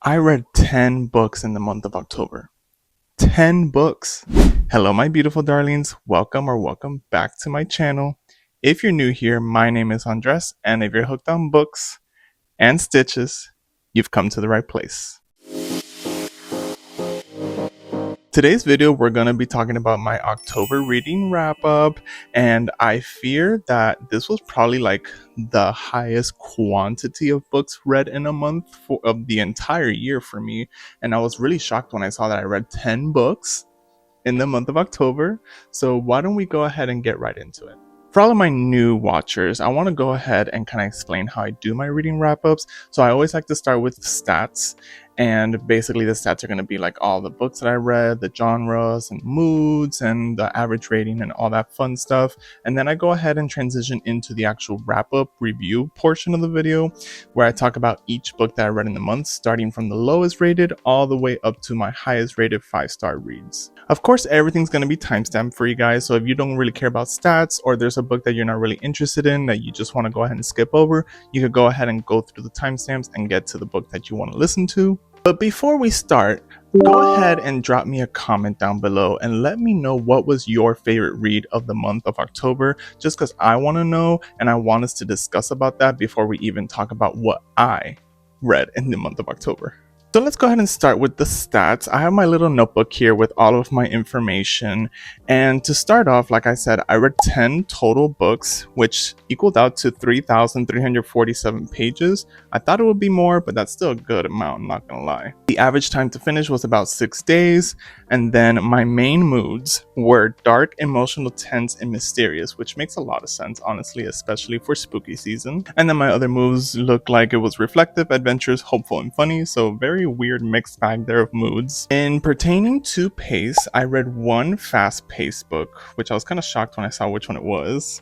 I read 10 books in the month of October. 10 books. Hello, my beautiful darlings. Welcome back to my channel. If you're new here, my name is Andres, and if you're hooked on books and stitches, you've come to the right place. Today's video, we're going to be talking about my October reading wrap up, and I fear that this was probably like the highest quantity of books read in a month of the entire year for me. And I was really shocked when I saw that I read 10 books in the month of October. So why don't we go ahead and get right into it? For all of my new watchers, I want to go ahead and kind of explain how I do my reading wrap-ups. So I always like to start with stats, and basically the stats are going to be like all the books that I read, the genres and moods and the average rating and all that fun stuff. And then I go ahead and transition into the actual wrap-up review portion of the video, where I talk about each book that I read in the month, starting from the lowest rated all the way up to my highest rated 5-star reads. Of course, everything's going to be timestamped for you guys, so if you don't really care about stats, or there's a book that you're not really interested in that you just want to go ahead and skip over, you could go ahead and go through the timestamps and get to the book that you want to listen to. But before we start, go ahead and drop me a comment down below and let me know what was your favorite read of the month of October, just because I want to know and I want us to discuss about that before we even talk about what I read in the month of October. So let's go ahead and start with the stats. I have my little notebook here with all of my information. And to start off, like I said, I read 10 total books, which equaled out to 3,347 pages. I thought it would be more, but that's still a good amount, I'm not gonna lie. The average time to finish was about 6 days. And then my main moods were dark, emotional, tense, and mysterious, which makes a lot of sense, honestly, especially for spooky season. And then my other moods looked like it was reflective, adventurous, hopeful, and funny. So very weird mixed bag there of moods. In pertaining to pace, I read one fast-paced book, which I was kind of shocked when I saw which one it was.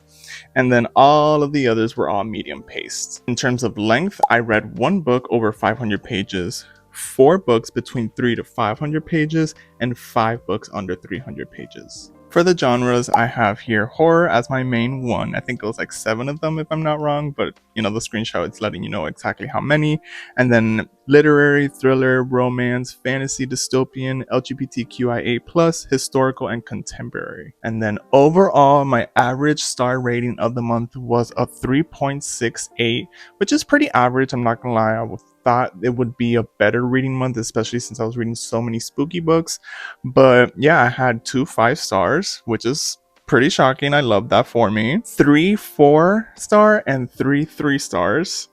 And then all of the others were all medium-paced. In terms of length, I read one book over 500 pages, 4 books between 300 to 500 pages, and 5 books under 300 pages. For the genres, I have here horror as my main one. I think it was like 7 of them if I'm not wrong, but you know, the screenshot it's letting you know exactly how many. And then literary, thriller, romance, fantasy, dystopian, LGBTQIA+, historical, and contemporary. And then overall, my average star rating of the month was a 3.68, which is pretty average, I'm not gonna lie. I thought it would be a better reading month, especially since I was reading so many spooky books. But yeah, I had 2 5-stars, which is pretty shocking. I love that for me. 3 4-star and 3 3-stars.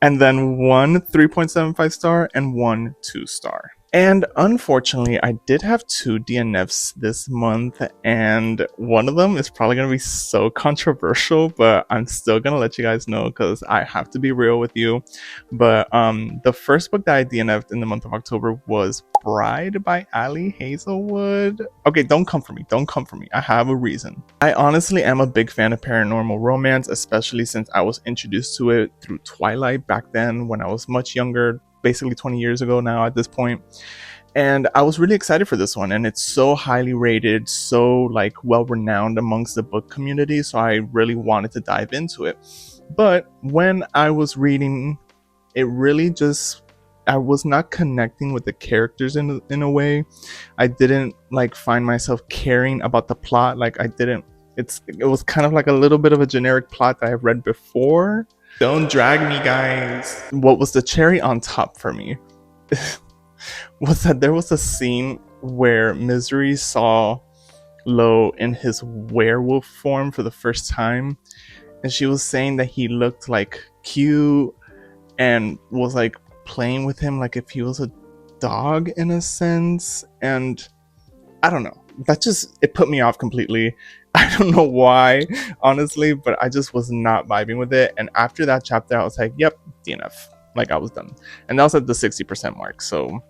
And then 1 3.75 star and 1 2-star. And unfortunately, I did have 2 DNFs this month, and one of them is probably going to be so controversial, but I'm still going to let you guys know because I have to be real with you. But the first book that I DNF'd in the month of October was Bride by Ali Hazelwood. Okay, don't come for me. Don't come for me. I have a reason. I honestly am a big fan of paranormal romance, especially since I was introduced to it through Twilight back then when I was much younger, basically 20 years ago now at this point. And I was really excited for this one, and it's so highly rated, so like well renowned amongst the book community, so I really wanted to dive into it. But when I was reading, it really just, I was not connecting with the characters in a way. I didn't like find myself caring about the plot. Like it was kind of like a little bit of a generic plot that I've read before. Don't drag me, guys. What was the cherry on top for me was that there was a scene where Misery saw Lo in his werewolf form for the first time, and she was saying that he looked like cute and was like playing with him like if he was a dog in a sense. And I don't know, that just, it put me off completely. I don't know why, honestly, but I just was not vibing with it. And after that chapter, I was like, yep, DNF. Like, I was done. And that was at the 60% mark. So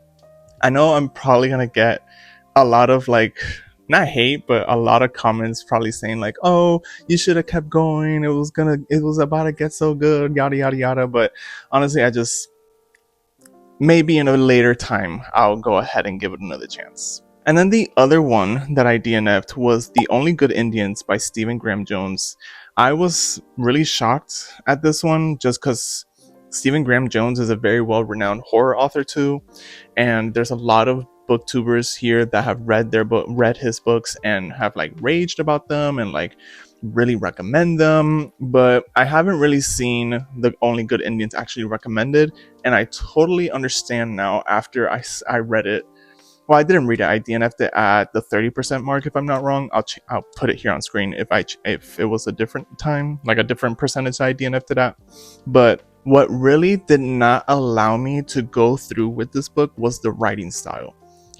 I know I'm probably going to get a lot of like, not hate, but a lot of comments probably saying like, oh, you should have kept going. It was about to get so good, yada, yada, yada. But honestly, I just, maybe in a later time, I'll go ahead and give it another chance. And then the other one that I DNF'd was The Only Good Indians by Stephen Graham Jones. I was really shocked at this one just because Stephen Graham Jones is a very well-renowned horror author too, and there's a lot of booktubers here that have read his books and have like raged about them and like really recommend them, but I haven't really seen the Only Good Indians actually recommended, and I totally understand now after I read it. Well, I didn't read it. I DNF'd it at the 30% mark, if I'm not wrong. I'll put it here on screen if it was a different time, like a different percentage I DNF'd it at. But what really did not allow me to go through with this book was the writing style.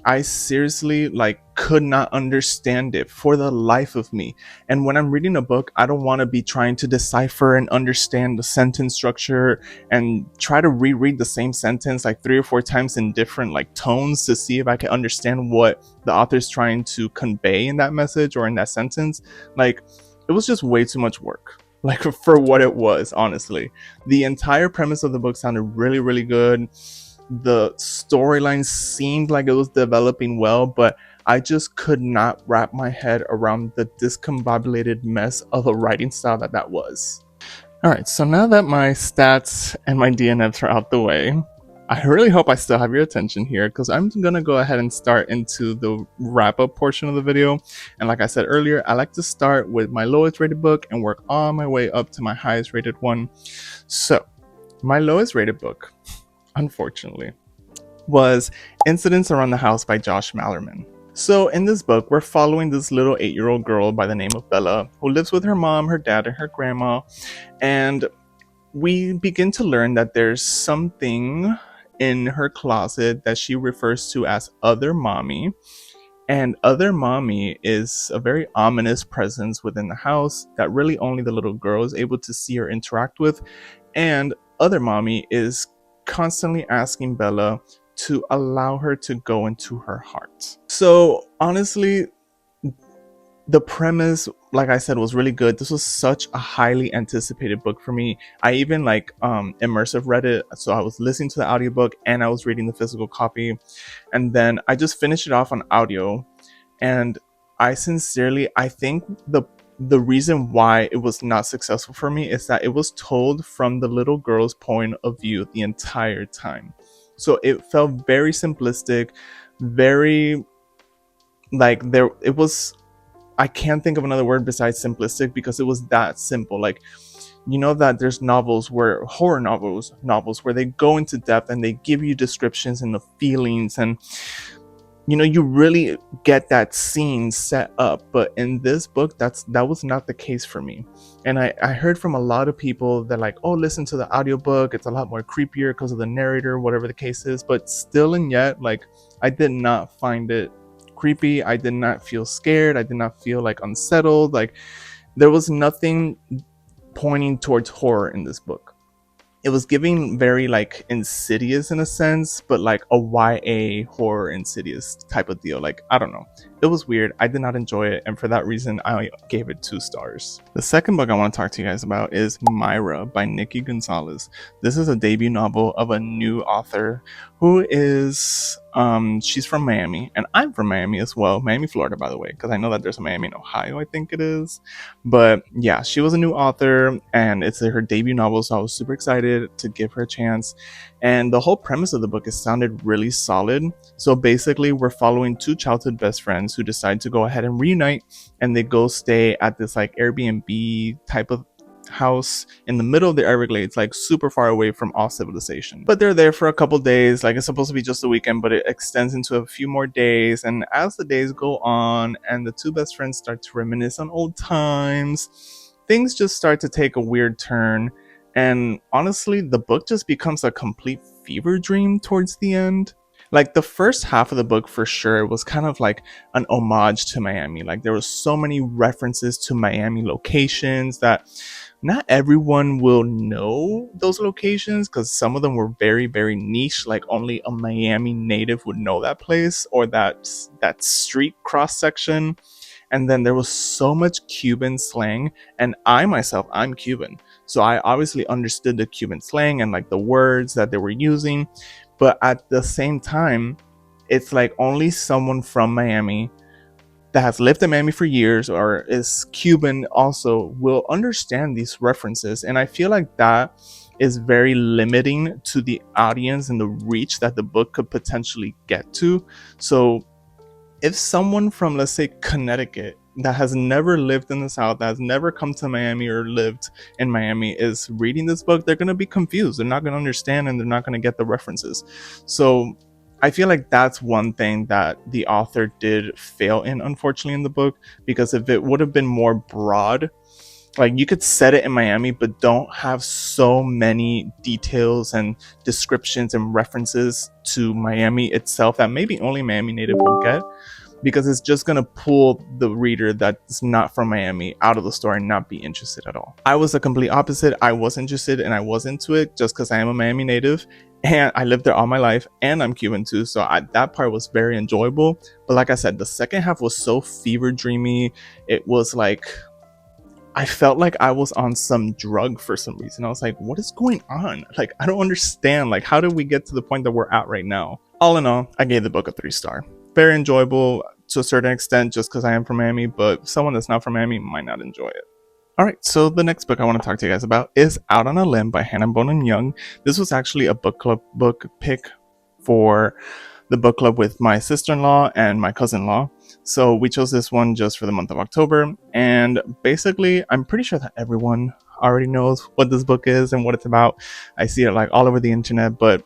I seriously like could not understand it for the life of me. And when I'm reading a book, I don't want to be trying to decipher and understand the sentence structure and try to reread the same sentence like 3 or 4 times in different like tones to see if I can understand what the author's trying to convey in that message or in that sentence. Like, it was just way too much work. Like, for what it was, honestly. The entire premise of the book sounded really, really good. The storyline seemed like it was developing well, but I just could not wrap my head around the discombobulated mess of a writing style that was. Alright, so now that my stats and my DNFs are out the way, I really hope I still have your attention here, because I'm gonna go ahead and start into the wrap-up portion of the video. And like I said earlier, I like to start with my lowest rated book and work all my way up to my highest rated one. So, my lowest rated book, unfortunately, was Incidents Around the House by Josh Malerman. So in this book, we're following this little 8-year-old girl by the name of Bella, who lives with her mom, her dad, and her grandma. And we begin to learn that there's something in her closet that she refers to as Other Mommy. And Other Mommy is a very ominous presence within the house that really only the little girl is able to see or interact with. And Other Mommy is constantly asking Bella to allow her to go into her heart. So honestly, the premise, like I said, was really good. This was such a highly anticipated book for me. I even like immersive read it, so I was listening to the audiobook and I was reading the physical copy, and then I just finished it off on audio. And I think the reason why it was not successful for me is that it was told from the little girl's point of view the entire time. So it felt very simplistic, very like it was, I can't think of another word besides simplistic, because it was that simple. Like, you know that there's horror novels where they go into depth and they give you descriptions and the feelings, and you know, you really get that scene set up. But in this book, that was not the case for me. And I heard from a lot of people that like, oh, listen to the audiobook, it's a lot more creepier because of the narrator, whatever the case is. But still and yet, like, I did not find it creepy. I did not feel scared. I did not feel like unsettled. Like, there was nothing pointing towards horror in this book. It was giving very like Insidious in a sense, but like a YA horror Insidious type of deal. Like, I don't know. It was weird. I did not enjoy it, and for that reason, I gave it 2 stars. The second book I want to talk to you guys about is Mayra by Nicky Gonzalez. This is a debut novel of a new author who is she's from Miami, and I'm from Miami as well. Miami, Florida, by the way, because I know that there's a Miami in Ohio, I think it is. But yeah, she was a new author, and it's her debut novel, so I was super excited to give her a chance. And the whole premise of the book is sounded really solid. So basically, we're following 2 childhood best friends who decide to go ahead and reunite, and they go stay at this like Airbnb type of house in the middle of the Everglades, like super far away from all civilization. But they're there for a couple days, like it's supposed to be just a weekend, but it extends into a few more days. And as the days go on and the 2 best friends start to reminisce on old times, things just start to take a weird turn. And honestly, the book just becomes a complete fever dream towards the end. Like, the first half of the book for sure was kind of like an homage to Miami. Like, there was so many references to Miami locations that not everyone will know those locations, because some of them were very, very niche. Like, only a Miami native would know that place or that street cross section. And then there was so much Cuban slang, and I'm Cuban, so I obviously understood the Cuban slang and like the words that they were using. But at the same time, it's like only someone from Miami that has lived in Miami for years or is Cuban also will understand these references. And I feel like that is very limiting to the audience and the reach that the book could potentially get to. So if someone from, let's say, Connecticut, that has never lived in the South, that has never come to Miami or lived in Miami, is reading this book, they're going to be confused. They're not going to understand, and they're not going to get the references. So I feel like that's one thing that the author did fail in, unfortunately, in the book, because if it would have been more broad, like you could set it in Miami, but don't have so many details and descriptions and references to Miami itself that maybe only Miami native will get, because it's just going to pull the reader that's not from Miami out of the story and not be interested at all. I was the complete opposite. I was interested and I was into it just because I am a Miami native and I lived there all my life, and I'm Cuban too, so that part was very enjoyable. But like I said, the second half was so fever dreamy. It was like, I felt like I was on some drug for some reason. I was like, what is going on? Like, I don't understand. Like, how did we get to the point that we're at right now? All in all, I gave the book a 3-star. Very enjoyable to a certain extent just because I am from Miami, but someone that's not from Miami might not enjoy it. Alright, so the next book I want to talk to you guys about is Out on a Limb by Hannah Bonam-Young. This was actually a book club book pick for the book club with my sister-in-law and my cousin-in-law. So we chose this one just for the month of October, and basically I'm pretty sure that everyone already knows what this book is and what it's about. I see it like all over the internet, but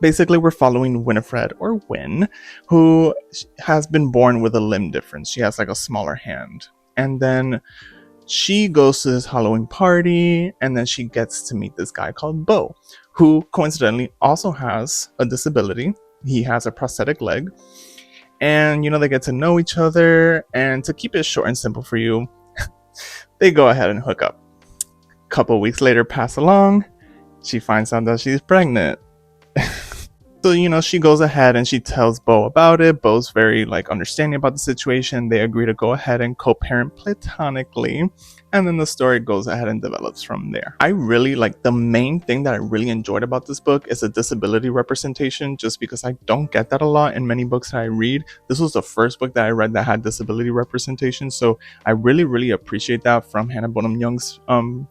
basically we're following Winifred, or Win, who has been born with a limb difference. She has like a smaller hand, and then she goes to this Halloween party, and then she gets to meet this guy called Bo, who coincidentally also has a disability. He has a prosthetic leg, and they get to know each other, and to keep it short and simple for you, they go ahead and hook up. A couple weeks later pass along, she finds out that she's pregnant. So, she goes ahead and she tells Bo about it. Bo's very understanding about the situation. They agree to go ahead and co-parent platonically. And then the story goes ahead and develops from there. I really the main thing that I really enjoyed about this book is the disability representation, just because I don't get that a lot in many books that I read. This was the first book that I read that had disability representation. So I really, really appreciate that from Hannah Bonam-Young's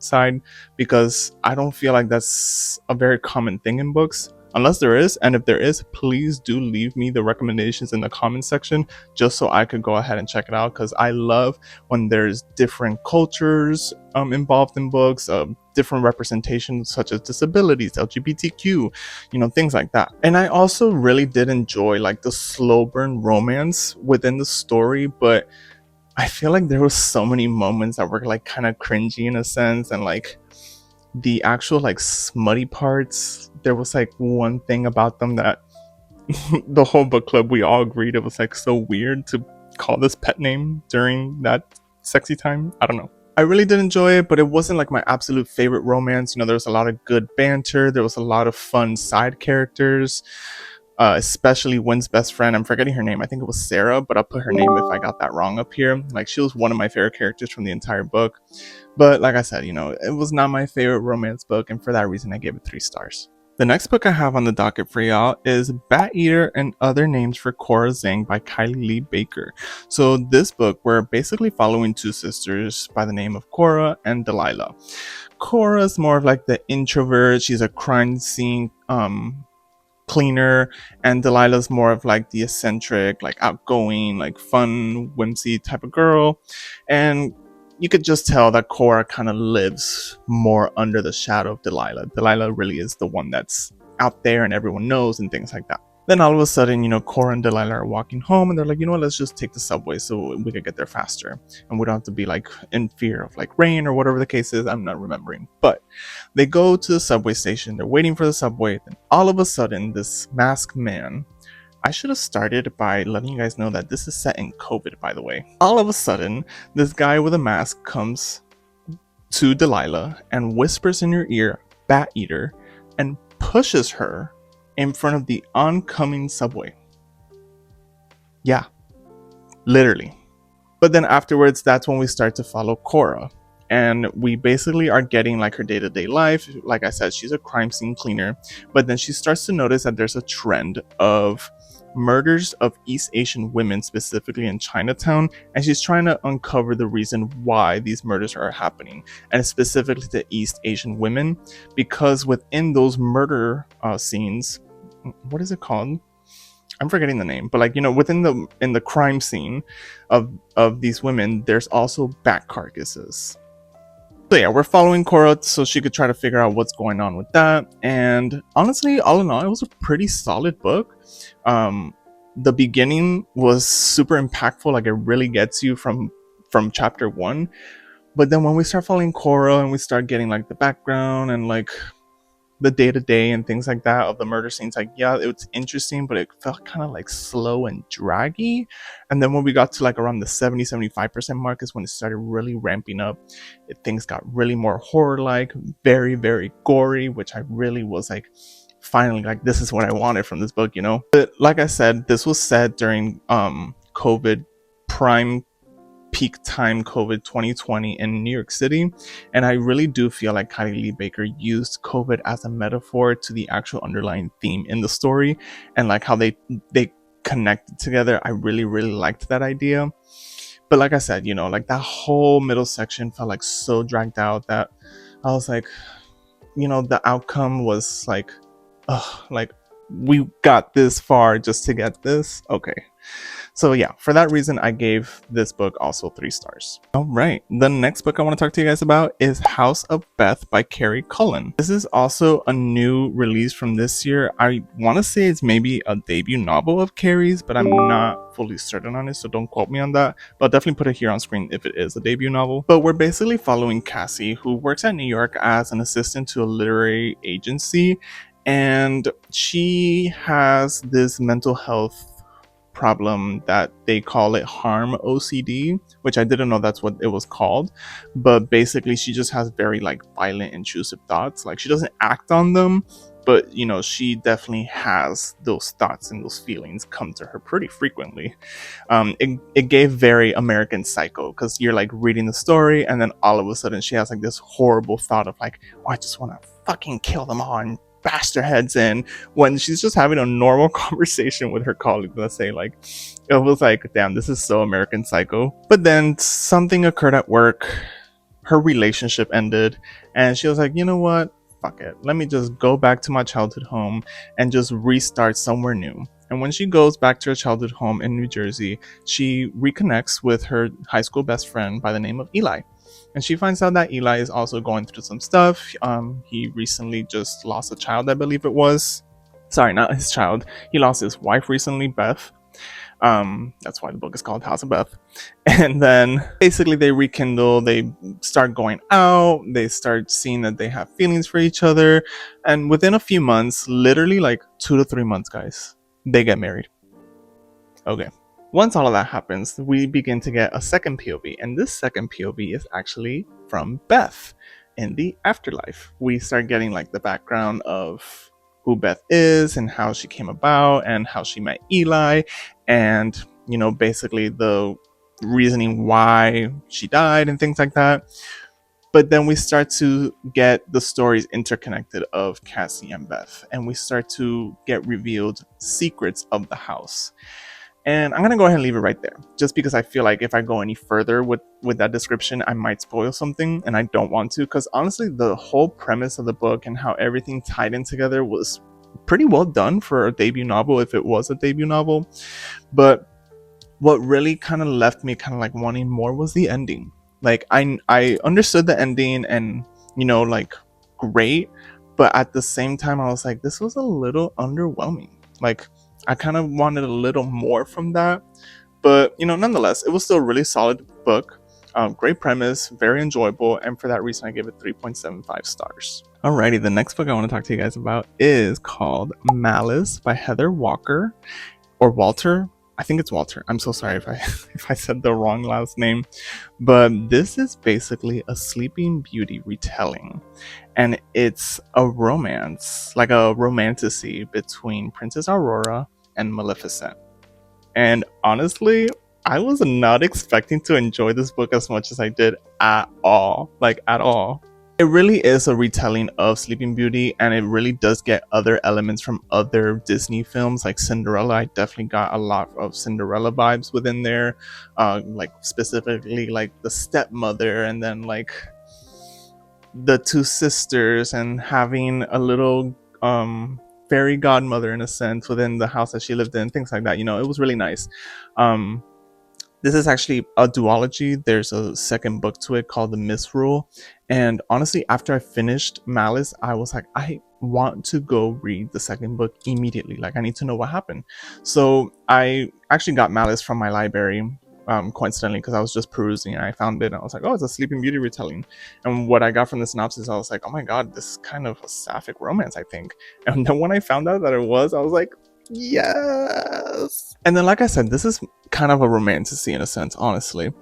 side, because I don't feel like that's a very common thing in books. Unless there is, and if there is, please do leave me the recommendations in the comment section just so I could go ahead and check it out, because I love when there's different cultures involved in books, different representations such as disabilities, LGBTQ, things like that. And I also really did enjoy the slow burn romance within the story, but I feel like there were so many moments that were kind of cringy in a sense, and the actual smutty parts, there was one thing about them that the whole book club, we all agreed it was so weird to call this pet name during that sexy time. I don't know. I really did enjoy it, but it wasn't my absolute favorite romance. There was a lot of good banter. There was a lot of fun side characters, especially Wynn's best friend. I'm forgetting her name. I think it was Sarah, but I'll put her name if I got that wrong up here. She was one of my favorite characters from the entire book. But like I said, it was not my favorite romance book, and for that reason, I gave it 3 stars. The next book I have on the docket for y'all is Bat Eater and Other Names for Cora Zeng by Kylie Lee Baker. So this book, we're basically following 2 sisters by the name of Cora and Delilah. Cora's more of the introvert. She's a crime scene cleaner, and Delilah's more of the eccentric, outgoing, fun, whimsy type of girl. And you could just tell that Cora kind of lives more under the shadow of Delilah. Delilah really is the one that's out there and everyone knows and things like that. Then all of a sudden, Cora and Delilah are walking home, and they're like, what, let's just take the subway so we could get there faster. And we don't have to be in fear of rain or whatever the case is. I'm not remembering. But they go to the subway station. They're waiting for the subway. Then all of a sudden, this masked man, I should have started by letting you guys know that this is set in COVID, by the way. All of a sudden, this guy with a mask comes to Delilah and whispers in her ear, Bat Eater, and pushes her in front of the oncoming subway. Yeah, literally. But then afterwards, that's when we start to follow Cora. and we basically are getting like her day-to-day life. Like I said, she's a crime scene cleaner, but then she starts to notice that there's a trend of murders of East Asian women, specifically in Chinatown, and she's trying to uncover the reason why these murders are happening, and specifically to East Asian women, because within those murder scenes, what is it called? I'm forgetting the name, but like, you know, within the crime scene of these women, there's also back carcasses. So yeah, we're following Cora so she could try to figure out what's going on with that. And honestly, all in all, it was a pretty solid book. The beginning was super impactful, like it really gets you from chapter 1. But then when we start following Cora and we start getting like the background and like the day-to-day and things like that of the murder scenes, like, yeah, it was interesting, but it felt kind of like slow and draggy. And then when we got to like around the 70-75% mark is when it started really ramping up. Things got really more horror-like, very, very gory, which I really was like, finally, like, this is what I wanted from this book, you know. But like I said, this was set during COVID prime peak time, COVID 2020 in New York City, and I really do feel like Kylie Lee Baker used COVID as a metaphor to the actual underlying theme in the story, and like how they connected together. I really liked that idea. But like I said, you know, like that whole middle section felt like so dragged out that I was like, you know, the outcome was like, ugh, like we got this far just to get this. Okay. So yeah, for that reason, I gave this book also 3 stars. All right, the next book I want to talk to you guys about is House of Beth by Kerry Cullen. This is also a new release from this year. I want to say it's maybe a debut novel of Kerry's, but I'm not fully certain on it, so don't quote me on that. But I'll definitely put it here on screen if it is a debut novel. But we're basically following Cassie, who works at New York as an assistant to a literary agency, and she has this mental health problem that they call it harm OCD, which I didn't know that's what it was called. But basically she just has very like violent, intrusive thoughts. Like she doesn't act on them, but you know, she definitely has those thoughts and those feelings come to her pretty frequently. It gave very American Psycho, because you're like reading the story and then all of a sudden she has like this horrible thought of like, oh, I just want to fucking kill them all and bash their heads in, when she's just having a normal conversation with her colleague. Let's say, like, it was like, damn, this is so American Psycho. But then something occurred at work, her relationship ended, and she was like, you know what, fuck it, let me just go back to my childhood home and just restart somewhere new. And when she goes back to her childhood home in New Jersey, she reconnects with her high school best friend by the name of Eli. And she finds out that Eli is also going through some stuff. He recently just lost a child, I believe it was. Sorry, not his child. He lost his wife recently, Beth. That's why the book is called House of Beth. And then basically they rekindle, they start going out, they start seeing that they have feelings for each other. And within a few months, literally like 2 to 3 months, guys, they get married. Okay. Once all of that happens, we begin to get a second POV, and this second POV is actually from Beth in the afterlife. We start getting like the background of who Beth is and how she came about and how she met Eli, and you know, basically the reasoning why she died and things like that. But then we start to get the stories interconnected of Cassie and Beth, and we start to get revealed secrets of the house. And I'm gonna go ahead and leave it right there, just because I feel like if I go any further with that description, I might spoil something, and I don't want to, because honestly, the whole premise of the book and how everything tied in together was pretty well done for a debut novel, if it was a debut novel. But what really kind of left me kind of like wanting more was the ending. Like I understood the ending, and you know, like, great, but at the same time I was like, this was a little underwhelming. Like, I kind of wanted a little more from that. But you know, nonetheless, it was still a really solid book. Great premise, very enjoyable, and for that reason I give it 3.75 stars. Alrighty, the next book I want to talk to you guys about is called Malice by Heather Walker, or Walter. I think it's Walter. I'm so sorry if I said the wrong last name. But this is basically a Sleeping Beauty retelling. And it's a romance, like a romantasy between Princess Aurora and Maleficent. And honestly, I was not expecting to enjoy this book as much as I did at all. Like, at all. It really is a retelling of Sleeping Beauty, and it really does get other elements from other Disney films like Cinderella. I definitely got a lot of Cinderella vibes within there, like specifically like the stepmother, and then like the two sisters, and having a little fairy godmother in a sense within the house that she lived in, things like that. You know, it was really nice. um this is actually a duology. There's a second book to it called The Misrule. And honestly, after I finished Malice, I was like, I want to go read the second book immediately. Like, I need to know what happened. So I actually got Malice from my library, coincidentally, because I was just perusing and I found it. And I was like, oh, it's a Sleeping Beauty retelling. And what I got from the synopsis, I was like, oh my God, this is kind of a sapphic romance, I think. And then when I found out that it was, I was like, yes. And then, like I said, this is kind of a romantasy in a sense, honestly.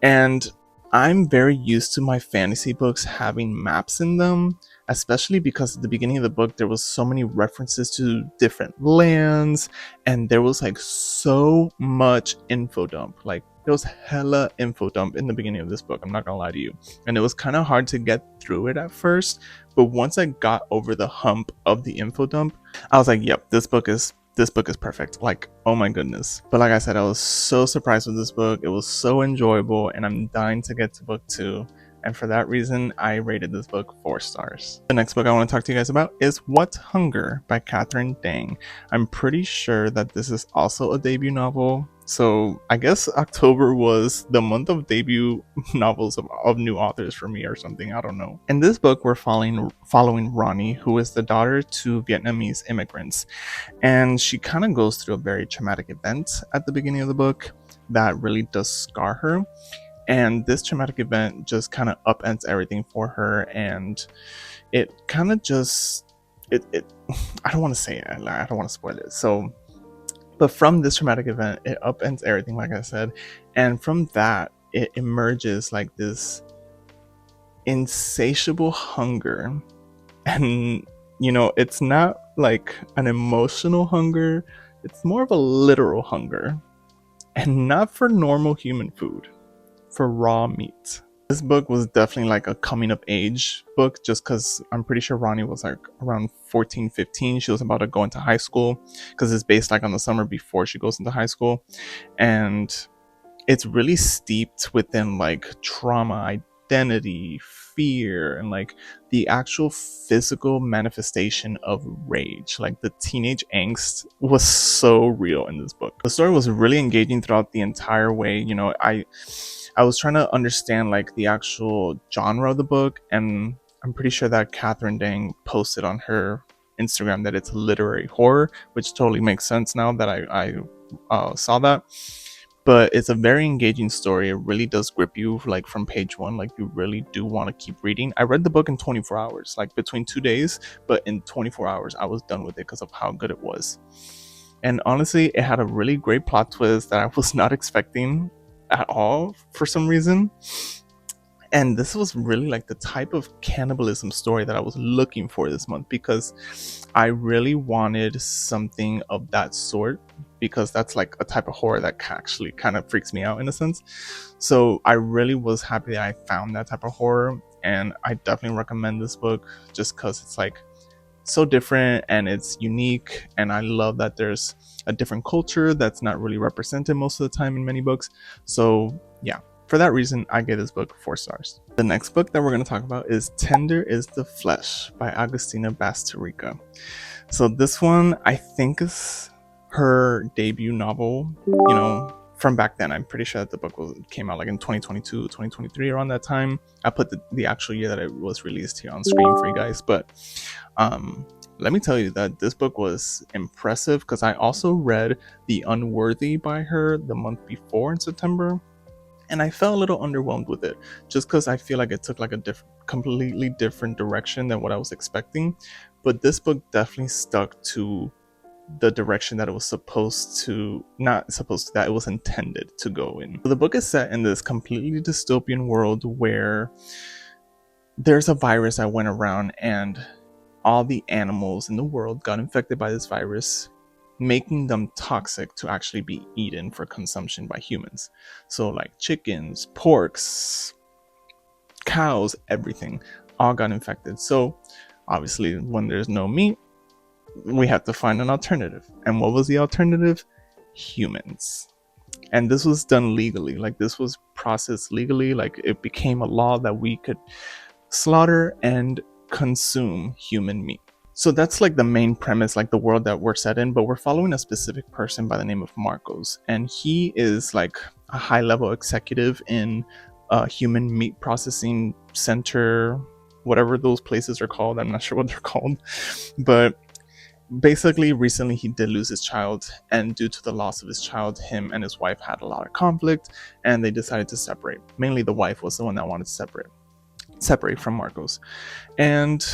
And I'm very used to my fantasy books having maps in them, especially because at the beginning of the book there was so many references to different lands, and there was like so much info dump. Like, there was hella info dump in the beginning of this book, I'm not gonna lie to you. And it was kind of hard to get through it at first, but once I got over the hump of the info dump, I was like, yep, this book is perfect. Like, oh my goodness. But like I said, I was so surprised with this book. It was so enjoyable, and I'm dying to get to book 2. And for that reason, I rated this book 4 stars. The next book I want to talk to you guys about is What Hunger by Catherine Dang. I'm pretty sure that this is also a debut novel. So I guess October was the month of debut novels of new authors for me or something. I don't know. In this book, we're following Ronnie, who is the daughter to Vietnamese immigrants. And she kind of goes through a very traumatic event at the beginning of the book that really does scar her. And this traumatic event just kind of upends everything for her. And it kind of just, I don't want to say it. I don't want to spoil it. So, but from this traumatic event, it upends everything, like I said. And from that, it emerges like this insatiable hunger. And, you know, it's not like an emotional hunger, it's more of a literal hunger. And not for normal human food, for raw meat. This book was definitely like a coming of age book, just because I'm pretty sure Ronnie was like around 14, 15. She was about to go into high school, because it's based like on the summer before she goes into high school. And it's really steeped within like trauma, identity, fear, and like the actual physical manifestation of rage. Like, the teenage angst was so real in this book. The story was really engaging throughout the entire way. You know, I was trying to understand like the actual genre of the book, and I'm pretty sure that Catherine Dang posted on her Instagram that it's literary horror, which totally makes sense now that I saw that. But it's a very engaging story. It really does grip you like from page 1. Like, you really do want to keep reading. I read the book in 24 hours, like between 2 days, but in 24 hours I was done with it because of how good it was. And honestly, it had a really great plot twist that I was not expecting at all for some reason. And this was really like the type of cannibalism story that I was looking for this month, because I really wanted something of that sort, because that's like a type of horror that actually kind of freaks me out in a sense. So I really was happy that I found that type of horror, and I definitely recommend this book just because it's like so different and it's unique, and I love that there's a different culture that's not really represented most of the time in many books. So yeah, for that reason, I gave this book 4 stars. The next book that we're going to talk about is Tender is the Flesh by Agustina Bazterrica. So this one, I think, is her debut novel, you know, from back then. I'm pretty sure that the book came out like in 2022, 2023, around that time. I put the actual year that it was released here on screen for you guys. But let me tell you that this book was impressive, because I also read The Unworthy by her the month before in September. And I felt a little underwhelmed with it, just because I feel like it took like a completely different direction than what I was expecting. But this book definitely stuck to the direction that it was that it was intended to go in. So the book is set in this completely dystopian world where there's a virus that went around, and all the animals in the world got infected by this virus, making them toxic to actually be eaten for consumption by humans. So like chickens, porks, cows, everything all got infected. So obviously when there's no meat, we have to find an alternative. And what was the alternative? Humans. And this was done legally. Like this was processed legally. Like it became a law that we could slaughter and consume human meat. So that's like the main premise, like the world that we're set in, but we're following a specific person by the name of Marcos, and he is like a high level executive in a human meat processing center, whatever those places are called. I'm not sure what they're called, but basically recently he did lose his child, and due to the loss of his child, him and his wife had a lot of conflict, and they decided to separate. Mainly the wife was the one that wanted to separate from Marcos. And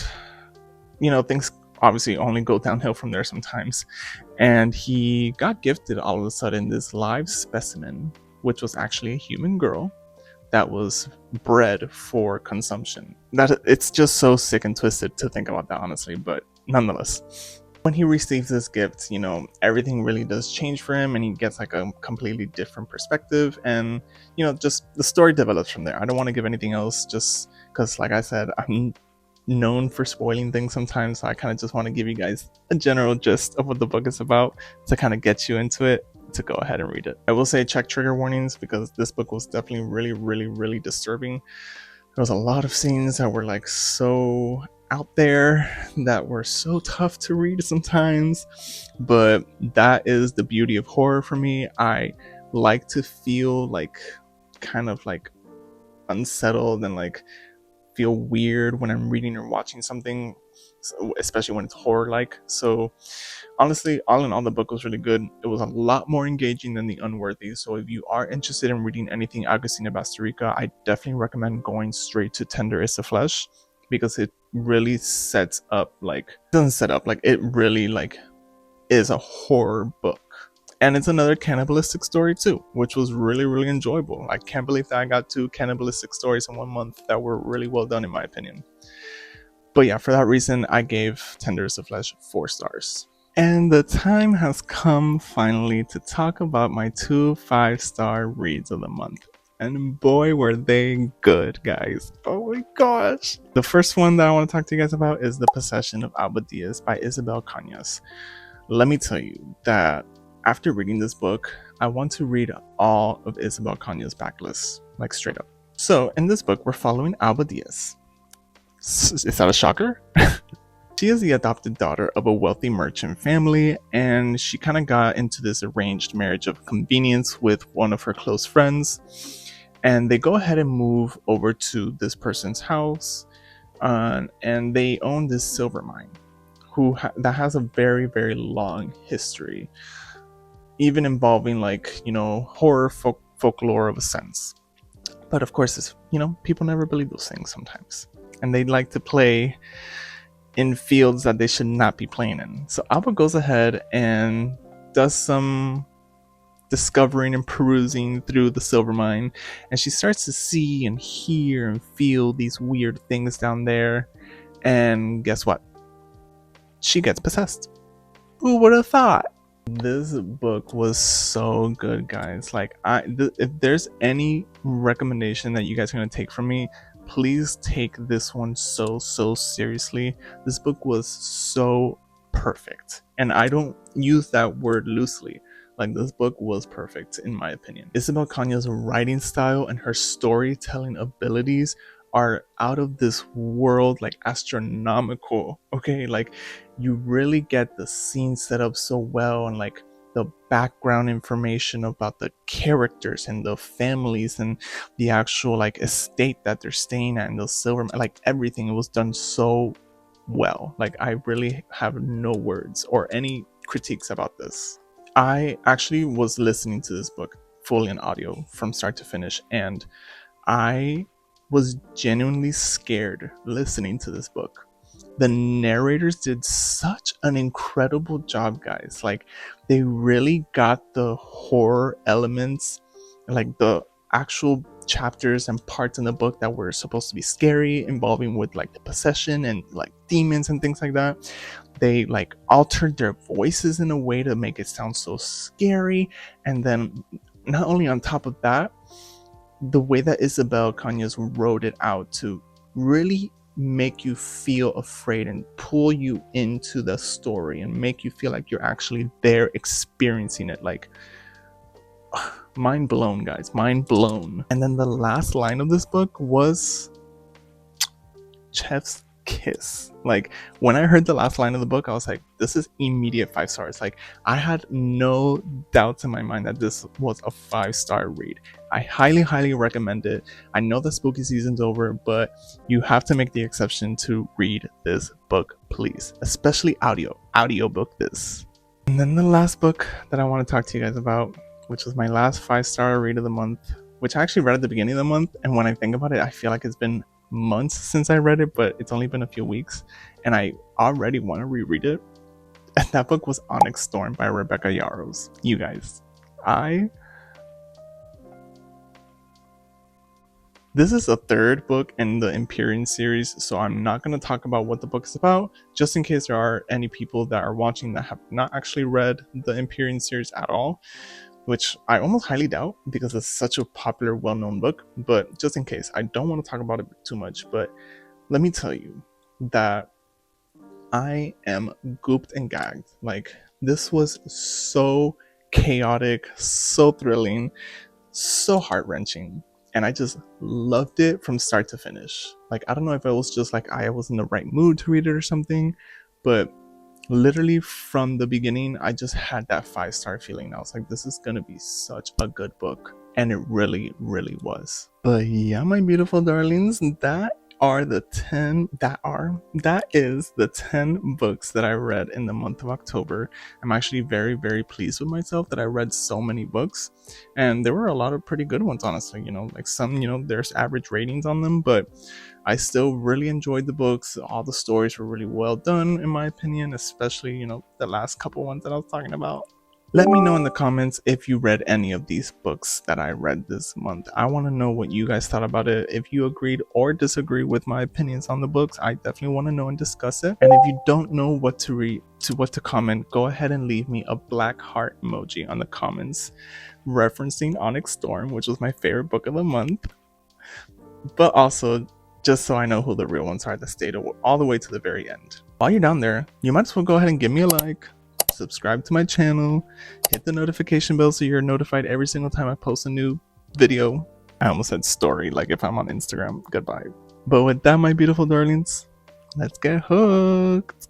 you know, things obviously only go downhill from there sometimes. And he got gifted all of a sudden this live specimen, which was actually a human girl that was bred for consumption. That it's just so sick and twisted to think about that, honestly, but nonetheless. When he receives this gift, you know, everything really does change for him, and he gets like a completely different perspective, and you know, just the story develops from there. I don't want to give anything else, just because, like I said, I'm known for spoiling things sometimes, so I kind of just want to give you guys a general gist of what the book is about to kind of get you into it, to go ahead and read it. I will say check trigger warnings, because this book was definitely really disturbing. There was a lot of scenes that were like so out there, that were so tough to read sometimes, but that is the beauty of horror for me. I like to feel like kind of like unsettled and like feel weird when I'm reading or watching something, especially when it's horror like. So honestly, all in all, the book was really good. It was a lot more engaging than The Unworthy. So if you are interested in reading anything Agustina Bazterrica, I definitely recommend going straight to Tender is the Flesh, because it really sets up like, doesn't set up, like it really like is a horror book. And it's another cannibalistic story too, which was really enjoyable. I can't believe that I got 2 cannibalistic stories in 1 month that were really well done, in my opinion. But yeah, for that reason, I gave Tender is the Flesh 4 stars. And the time has come finally to talk about my 2 5-star reads of the month. And boy, were they good, guys. Oh my gosh. The first one that I want to talk to you guys about is The Possession of Alba Diaz by Isabel Cañas. Let me tell you that after reading this book, I want to read all of Isabel Cañas' backlist, like straight up. So in this book, we're following Alba Diaz. Is that a shocker? She is the adopted daughter of a wealthy merchant family, and she kind of got into this arranged marriage of convenience with one of her close friends. And they go ahead and move over to this person's house, and they own this silver mine that has a very long history, even involving like, you know, horror folklore of a sense. But of course, it's, you know, people never believe those things sometimes, and they like to play in fields that they should not be playing in. So Alba goes ahead and does some discovering and perusing through the silver mine, and she starts to see and hear and feel these weird things down there. And guess what? She gets possessed. Who would have thought? This book was so good, guys. Like, if there's any recommendation that you guys are going to take from me, please take this one so seriously. This book was so perfect, and I don't use that word loosely. Like, this book was perfect in my opinion. Isabel Cañas' writing style and her storytelling abilities are out of this world, like astronomical. Okay, like you really get the scene set up so well, and like the background information about the characters and the families and the actual like estate that they're staying at, and the silver, like everything was done so well. Like I really have no words or any critiques about this. I actually was listening to this book fully in audio from start to finish, and I was genuinely scared listening to this book. The narrators did such an incredible job, guys. Like, they really got the horror elements, like the actual chapters and parts in the book that were supposed to be scary, involving with like the possession and like demons and things like that. They like altered their voices in a way to make it sound so scary. And then not only on top of that, the way that Isabel Cañas wrote it out to really make you feel afraid and pull you into the story and make you feel like you're actually there experiencing it. Like, mind blown, guys, mind blown. And then the last line of this book was Chef's kiss. Like, when I heard the last line of the book, I was like, this is immediate 5 stars. Like, I had no doubts in my mind that this was a 5-star read. I highly recommend it. I know the spooky season's over, but you have to make the exception to read this book, please, especially audiobook this. And then the last book that I want to talk to you guys about, which was my last 5-star read of the month, which I actually read at the beginning of the month, and when I think about it, I feel like it's been months since I read it, but it's only been a few weeks, and I already want to reread it. And that book was Onyx Storm by Rebecca Yarros. You guys, this is a third book in the Empyrean series, so I'm not going to talk about what the book is about, just in case there are any people that are watching that have not actually read the Empyrean series at all, which I almost highly doubt because it's such a popular, well-known book. But just in case, I don't want to talk about it too much, but let me tell you that I am gooped and gagged. Like, this was so chaotic, so thrilling, so heart-wrenching, and I just loved it from start to finish. Like, I don't know if it was just like I was in the right mood to read it or something, but literally from the beginning, I just had that 5-star feeling. I was like, this is gonna be such a good book, and it really was. But yeah, my beautiful darlings, that is the 10 books that I read in the month of October. I'm actually very pleased with myself that I read so many books, and there were a lot of pretty good ones, honestly. Like some, there's average ratings on them, but I still really enjoyed the books. All the stories were really well done, in my opinion, especially, the last couple ones that I was talking about. Let me know in the comments if you read any of these books that I read this month. I want to know what you guys thought about it. If you agreed or disagreed with my opinions on the books, I definitely want to know and discuss it. And if you don't know what to read, what to comment, go ahead and leave me a black heart emoji on the comments referencing Onyx Storm, which was my favorite book of the month. But also, just so I know who the real ones are that stayed all the way to the very end. While you're down there, you might as well go ahead and give me a like, subscribe to my channel, hit the notification bell so you're notified every single time I post a new video. I almost said story, like if I'm on Instagram. Goodbye. But with that, my beautiful darlings, let's get hooked.